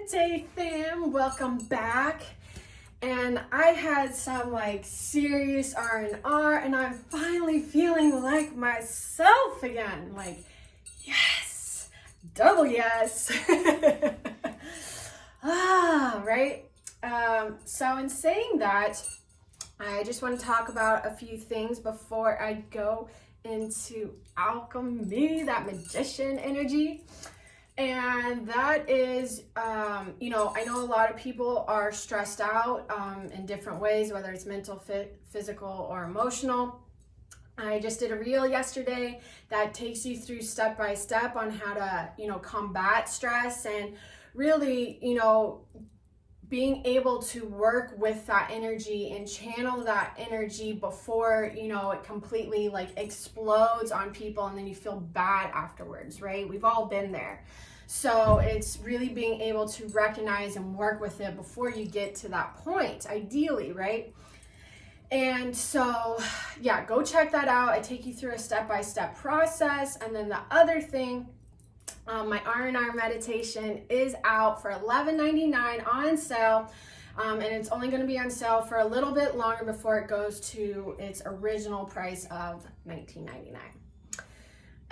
Good day, fam. Welcome back. And I had some serious R&R, and I'm finally feeling like myself again. Yes, double yes. Right? So in saying that, I just want to talk about a few things before I go into alchemy, that magician energy. And that is, I know a lot of people are stressed out in different ways, whether it's mental, physical, or emotional. I just did a reel yesterday that takes you through step by step on how to, combat stress and really, being able to work with that energy and channel that energy before, it completely explodes on people and then you feel bad afterwards, right? We've all been there. So it's really being able to recognize and work with it before you get to that point, ideally, right? And so, yeah, go check that out. I take you through a step-by-step process. And then the other thing, my R&R meditation is out for $11.99 on sale, and it's only going to be on sale for a little bit longer before it goes to its original price of $19.99.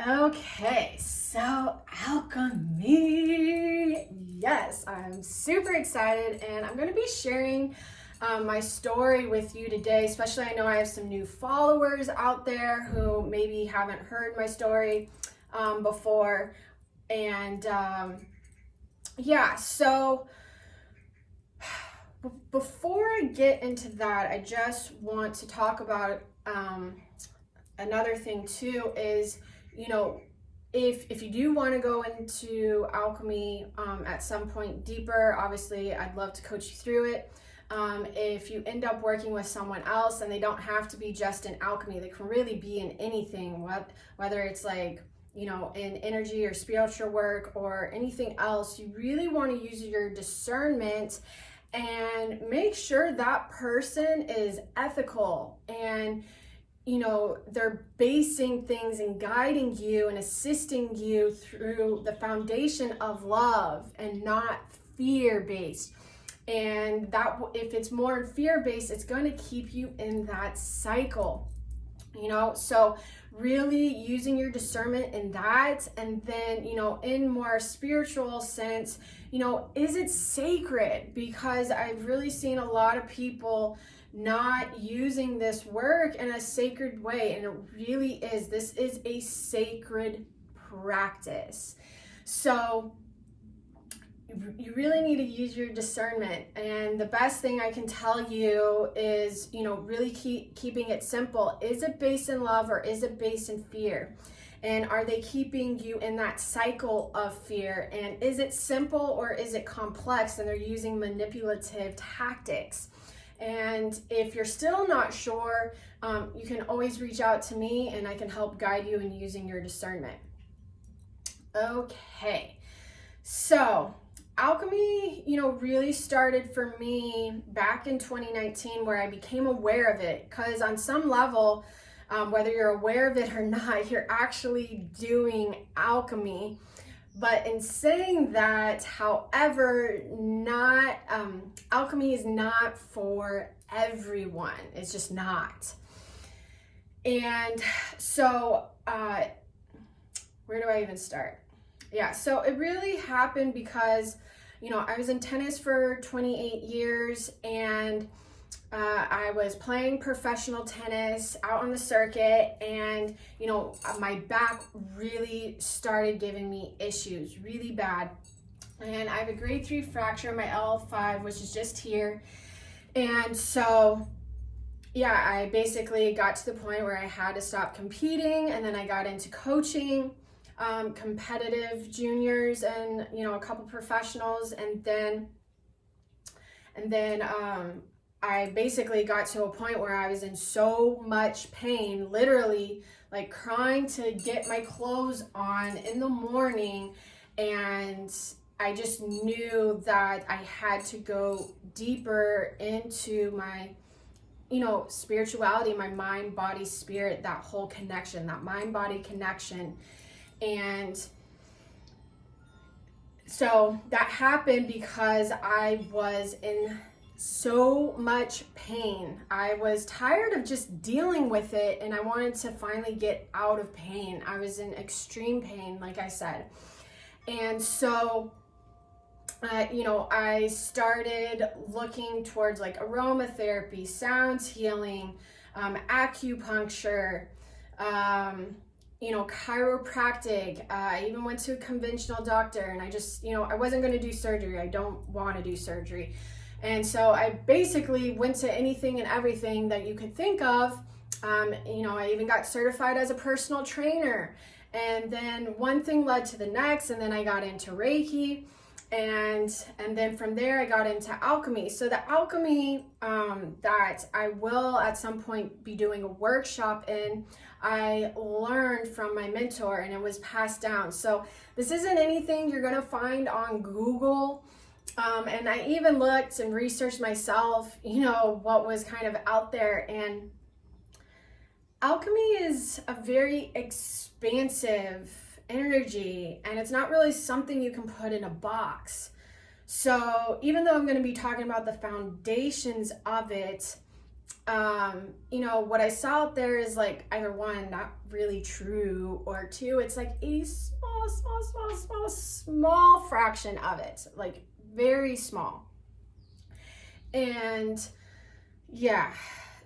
Okay, so alchemy. Yes, I'm super excited, and I'm going to be sharing my story with you today. Especially, I know I have some new followers out there who maybe haven't heard my story before. And so before I get into that, I just want to talk about another thing too is, if you do want to go into alchemy at some point deeper, obviously I'd love to coach you through it. If you end up working with someone else, and they don't have to be just in alchemy, they can really be in anything, whether it's in energy or spiritual work or anything else. You really want to use your discernment and make sure that person is ethical and they're basing things and guiding you and assisting you through the foundation of love and not fear-based. And that if it's more fear-based, it's going to keep you in that cycle. So really using your discernment in that, and then, in more spiritual sense, is it sacred? Because I've really seen a lot of people not using this work in a sacred way, and it really is. This is a sacred practice. So you really need to use your discernment, and the best thing I can tell you is, really keeping it simple. Is it based in love or is it based in fear? And are they keeping you in that cycle of fear? And is it simple or is it complex and they're using manipulative tactics? And if you're still not sure, you can always reach out to me and I can help guide you in using your discernment. Okay, so alchemy, really started for me back in 2019, where I became aware of it, because on some level, whether you're aware of it or not, you're actually doing alchemy. But in saying that, however, alchemy is not for everyone. It's just not. And so, where do I even start? Yeah, so it really happened because, I was in tennis for 28 years, and I was playing professional tennis out on the circuit, and, my back really started giving me issues, really bad. And I have a grade 3 fracture in my L5, which is just here. And so, yeah, I basically got to the point where I had to stop competing, and then I got into coaching competitive juniors and, a couple professionals. And then I basically got to a point where I was in so much pain, literally crying to get my clothes on in the morning. And I just knew that I had to go deeper into my, spirituality, my mind, body, spirit, that whole connection, that mind, body connection. And So that happened because I was in so much pain. I was tired of just dealing with it, and I wanted to finally get out of pain. I was in extreme pain, like I said. And so, I started looking towards like aromatherapy, sounds healing, acupuncture, chiropractic. I even went to a conventional doctor, and I wasn't going to do surgery. I don't want to do surgery. And so I basically went to anything and everything that you could think of. I even got certified as a personal trainer. And then one thing led to the next, and then I got into Reiki. And then from there I got into alchemy. So the alchemy that I will at some point be doing a workshop in, I learned from my mentor, and it was passed down. So this isn't anything you're gonna find on Google. And I even looked and researched myself, what was kind of out there. And alchemy is a very expansive energy, and it's not really something you can put in a box. So even though I'm going to be talking about the foundations of it, what I saw out there is like either one, not really true, or two, it's like a small fraction of it, like very small. And yeah,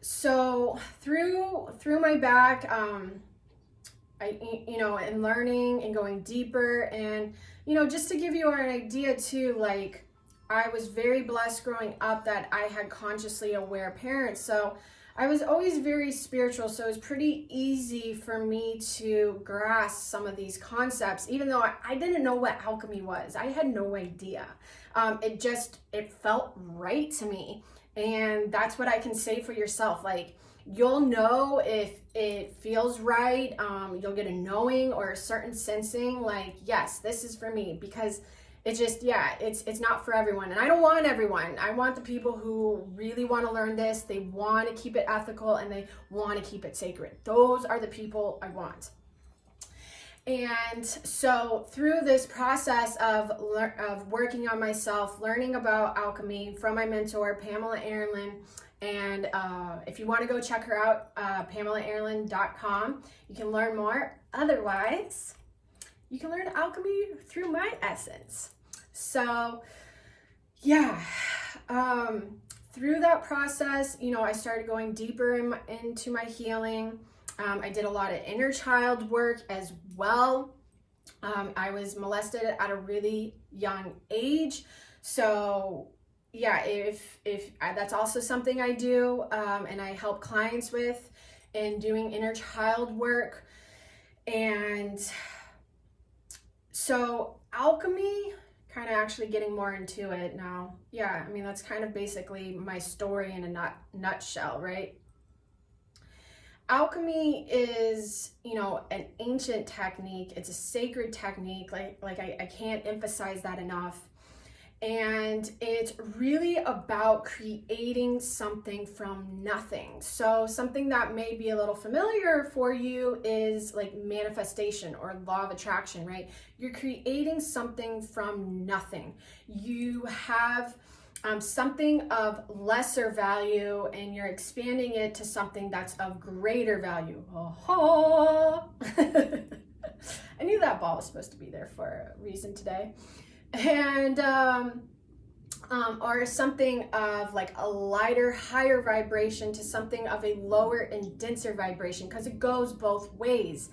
so through my back, and learning and going deeper, and just to give you an idea too, like I was very blessed growing up that I had consciously aware parents. So I was always very spiritual, so it was pretty easy for me to grasp some of these concepts, even though I didn't know what alchemy was. I had no idea. It felt right to me. And that's what I can say for yourself. Like, you'll know if it feels right. You'll get a knowing or a certain sensing, like, yes, this is for me, because it's not for everyone. And I don't want everyone. I want the people who really want to learn this. They want to keep it ethical, and they want to keep it sacred. Those are the people I want. And so through this process of working on myself, learning about alchemy from my mentor, Pamela Ehrlin, and if you want to go check her out, PamelaEhrlin.com, you can learn more. Otherwise, you can learn alchemy through my essence. So yeah, through that process, I started going deeper into my healing. I did a lot of inner child work as well. I was molested at a really young age. So yeah, if that's also something I do, and I help clients with in doing inner child work. And so alchemy, kind of actually getting more into it now. Yeah, I mean, that's kind of basically my story in a nutshell, right? Alchemy is, an ancient technique. It's a sacred technique. Like I can't emphasize that enough. And it's really about creating something from nothing. So something that may be a little familiar for you is like manifestation or law of attraction, right? You're creating something from nothing. You have something of lesser value, and you're expanding it to something that's of greater value. Oh, I knew that ball was supposed to be there for a reason today. And or something of like a lighter, higher vibration to something of a lower and denser vibration, because it goes both ways.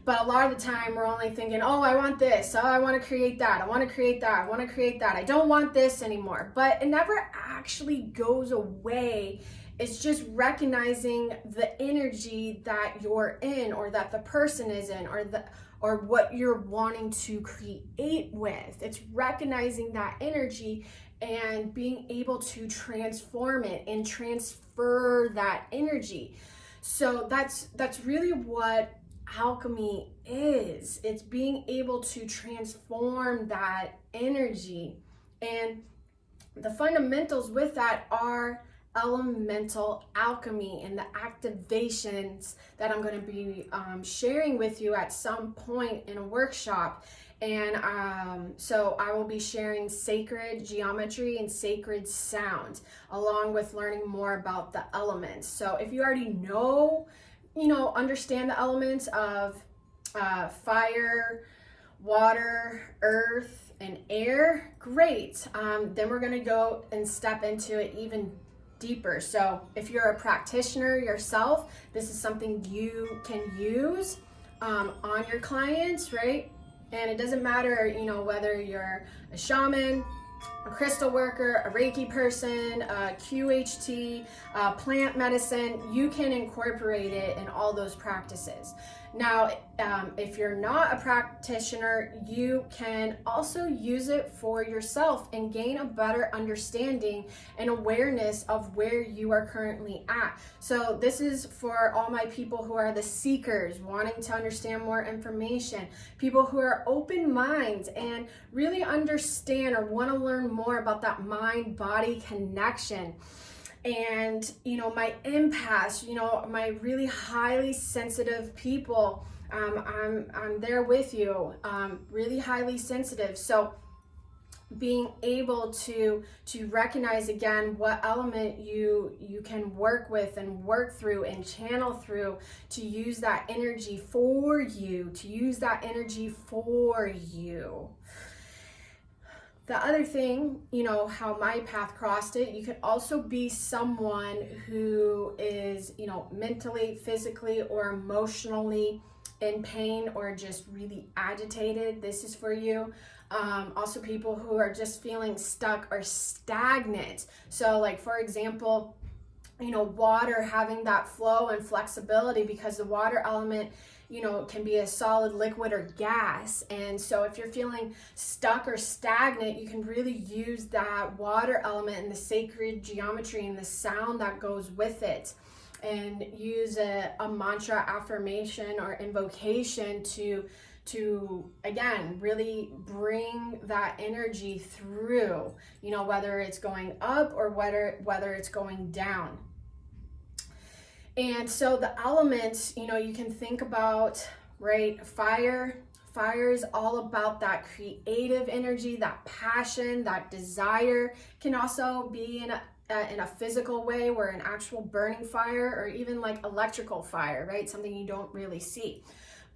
But a lot of the time we're only thinking, oh, I want this, oh, I want to create that, I want to create that, I want to create that, I don't want this anymore. But it never actually goes away. It's just recognizing the energy that you're in, or that the person is in, or what you're wanting to create with. It's recognizing that energy and being able to transform it and transfer that energy. So that's really what alchemy is. It's being able to transform that energy. And the fundamentals with that are elemental alchemy, and the activations that I'm going to be sharing with you at some point in a workshop. And so I will be sharing sacred geometry and sacred sound, along with learning more about the elements. So if you already understand the elements of fire, water, earth, and air, great. Then we're gonna go and step into it even deeper. So if you're a practitioner yourself, this is something you can use on your clients, right? And it doesn't matter, whether you're a shaman, a crystal worker, a Reiki person, a QHT, plant medicine, you can incorporate it in all those practices. Now, if you're not a practitioner, you can also use it for yourself and gain a better understanding and awareness of where you are currently at. So this is for all my people who are the seekers, wanting to understand more information, people who are open minds and really understand or want to learn more about that mind-body connection. And my empaths, my really highly sensitive people, I'm there with you, really highly sensitive. So being able to recognize again what element you can work with and work through and channel through to use that energy for you, The other thing, how my path crossed it, you could also be someone who is, mentally, physically, or emotionally in pain or just really agitated. This is for you. Also people who are just feeling stuck or stagnant. So like, for example, water having that flow and flexibility, because the water element can be a solid, liquid, or gas. And so if you're feeling stuck or stagnant, you can really use that water element and the sacred geometry and the sound that goes with it, and use a mantra, affirmation, or invocation to again really bring that energy through, whether it's going up or whether it's going down. And so the elements, you can think about, right? Fire is all about that creative energy, that passion, that desire. Can also be in a physical way, where an actual burning fire, or even like electrical fire, right? Something you don't really see.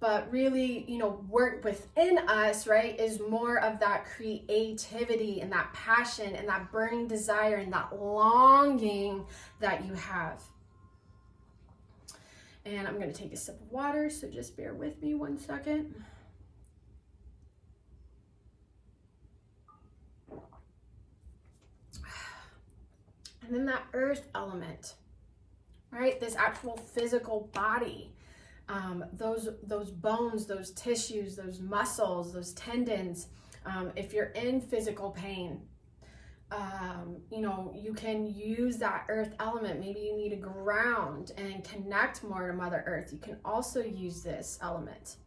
But really, work within us, right, is more of that creativity and that passion and that burning desire and that longing that you have. And I'm going to take a sip of water, so just bear with me 1 second. And then that earth element, right? This actual physical body, those bones, those tissues, those muscles, those tendons. If you're in physical pain, you can use that earth element. Maybe you need to ground and connect more to Mother Earth. You can also use this element.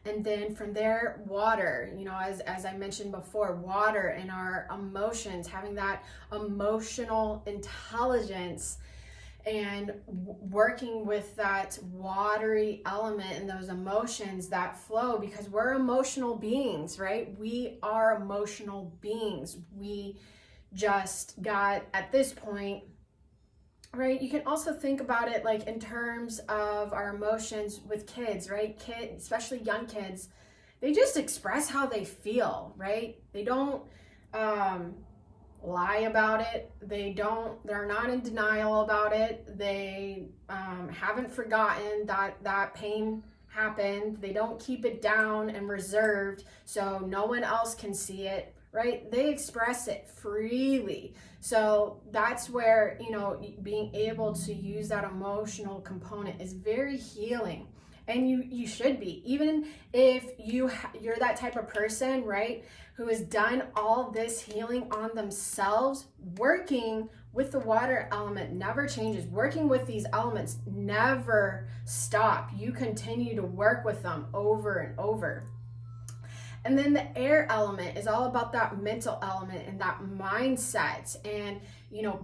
And then from there, water, as I mentioned before, water and our emotions, having that emotional intelligence and working with that watery element and those emotions that flow, because we're emotional beings, right? We are emotional beings. We just got, at this point, right? You can also think about it like in terms of our emotions with kids, right? Kids, especially young kids, they just express how they feel, right? They don't lie about it. They're not in denial about it. They haven't forgotten that pain happened. They don't keep it down and reserved so no one else can see it, right? They express it freely. So that's where, being able to use that emotional component is very healing. And you should be, even if you're that type of person, right, who has done all this healing on themselves. Working with the water element never changes. Working with these elements never stop. You continue to work with them over and over. And then the air element is all about that mental element and that mindset, and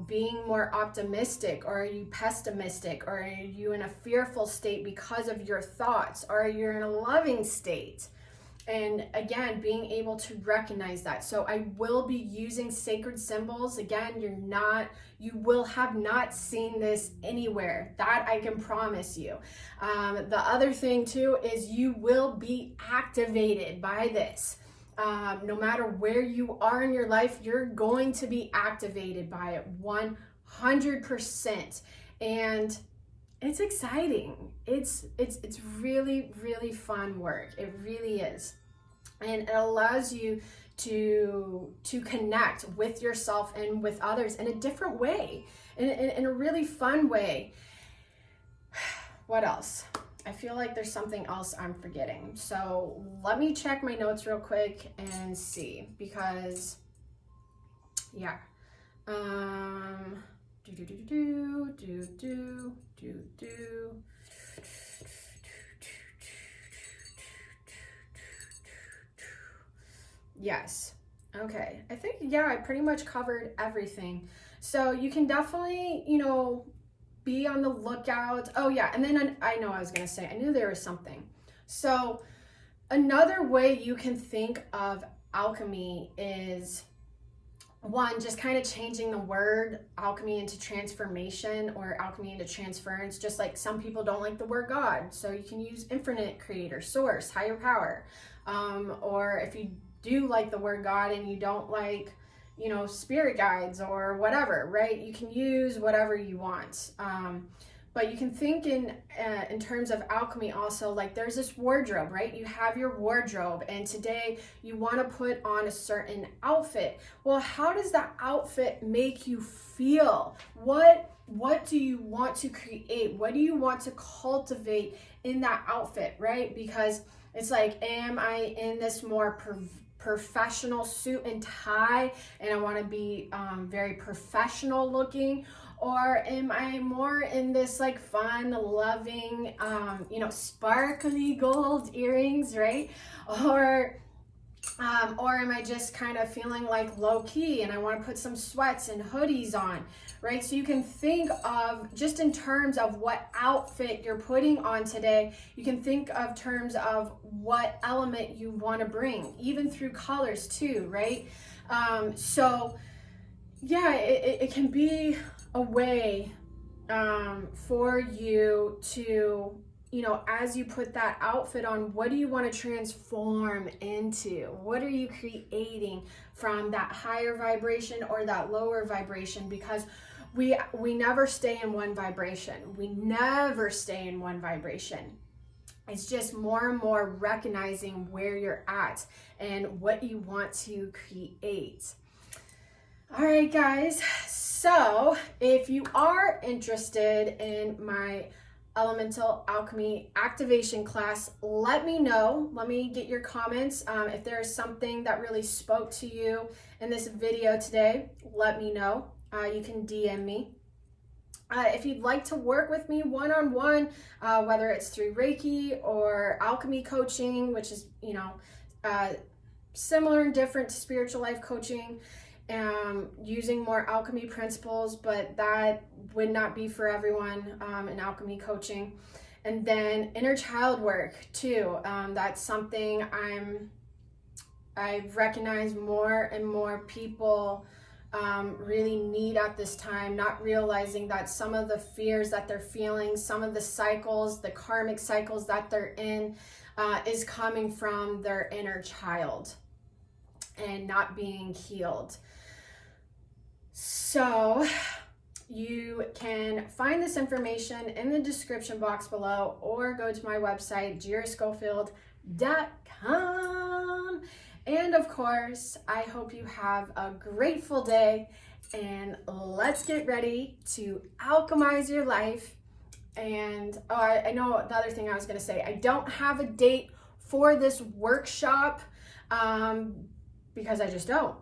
being more optimistic, or are you pessimistic, or are you in a fearful state because of your thoughts, or you're in a loving state. And again, being able to recognize that. So I will be using sacred symbols. Again, you will have not seen this anywhere. That I can promise you. The other thing too is you will be activated by this. No matter where you are in your life, you're going to be activated by it 100%. And it's exciting. It's really, really fun work. It really is. And it allows you to connect with yourself and with others in a different way, in a really fun way. What else? I feel like there's something else I'm forgetting. So let me check my notes real quick and see, because yeah. Yes. Okay. I think, yeah, I pretty much covered everything. So you can definitely, be on the lookout. Oh yeah. And then I know I was going to say, I knew there was something. So another way you can think of alchemy is, one, just kind of changing the word alchemy into transformation, or alchemy into transference. Just like some people don't like the word God, so you can use infinite, creator, source, higher power. Or if you do like the word God and you don't like, spirit guides or whatever, right? You can use whatever you want. But you can think in terms of alchemy also, like there's this wardrobe, right? You have your wardrobe, and today you want to put on a certain outfit. Well, how does that outfit make you feel? What do you want to create? What do you want to cultivate in that outfit, right? Because it's like, am I in this more professional suit and tie, and I want to be very professional looking? Or am I more in this like fun, loving, sparkly gold earrings, right? Or am I just kind of feeling like low key and I want to put some sweats and hoodies on, right? So you can think of, just in terms of what outfit you're putting on today, you can think of terms of what element you want to bring, even through colors too, right? So yeah, it can be a way for you to, as you put that outfit on, what do you want to transform into? What are you creating from that higher vibration or that lower vibration? Because we never stay in one vibration. We never stay in one vibration. It's just more and more recognizing where you're at and what you want to create. All right, guys. So if you are interested in my elemental alchemy activation class, let me know. Let me get your comments. If there's something that really spoke to you in this video today, let me know. You can DM me. If you'd like to work with me one-on-one, whether it's through Reiki or alchemy coaching, which is, similar and different to spiritual life coaching, using more alchemy principles, but that would not be for everyone in alchemy coaching. And then inner child work too. That's something I've recognized more and more people really need at this time, not realizing that some of the fears that they're feeling, some of the cycles, the karmic cycles that they're in, is coming from their inner child and not being healed. So you can find this information in the description box below, or go to my website, JiraSchofield.com. And of course, I hope you have a grateful day, and let's get ready to alchemize your life. And I know the other thing I was going to say, I don't have a date for this workshop because I just don't.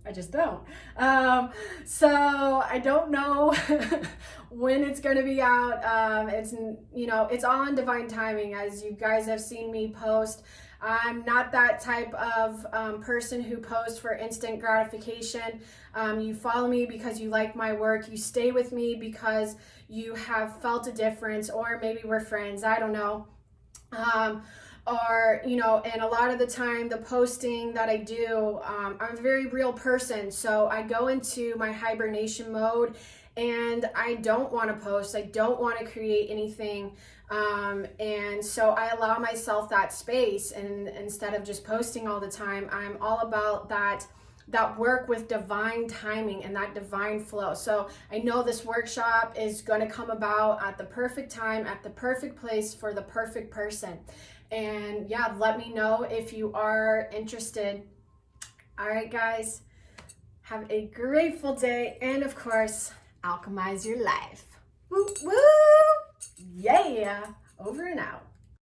I just don't. So I don't know when it's going to be out. It's all in divine timing, as you guys have seen me post. I'm not that type of person who posts for instant gratification. You follow me because you like my work. You stay with me because you have felt a difference, or maybe we're friends. I don't know. or, you know, and a lot of the time the posting that I do, I'm a very real person. So I go into my hibernation mode and I don't want to post. I don't want to create anything. And so I allow myself that space, and instead of just posting all the time, I'm all about that work with divine timing and that divine flow. So I know this workshop is going to come about at the perfect time, at the perfect place, for the perfect person. And yeah, let me know if you are interested. All right, guys, have a grateful day, and of course, alchemize your life. Woo woo! Yeah, over and out.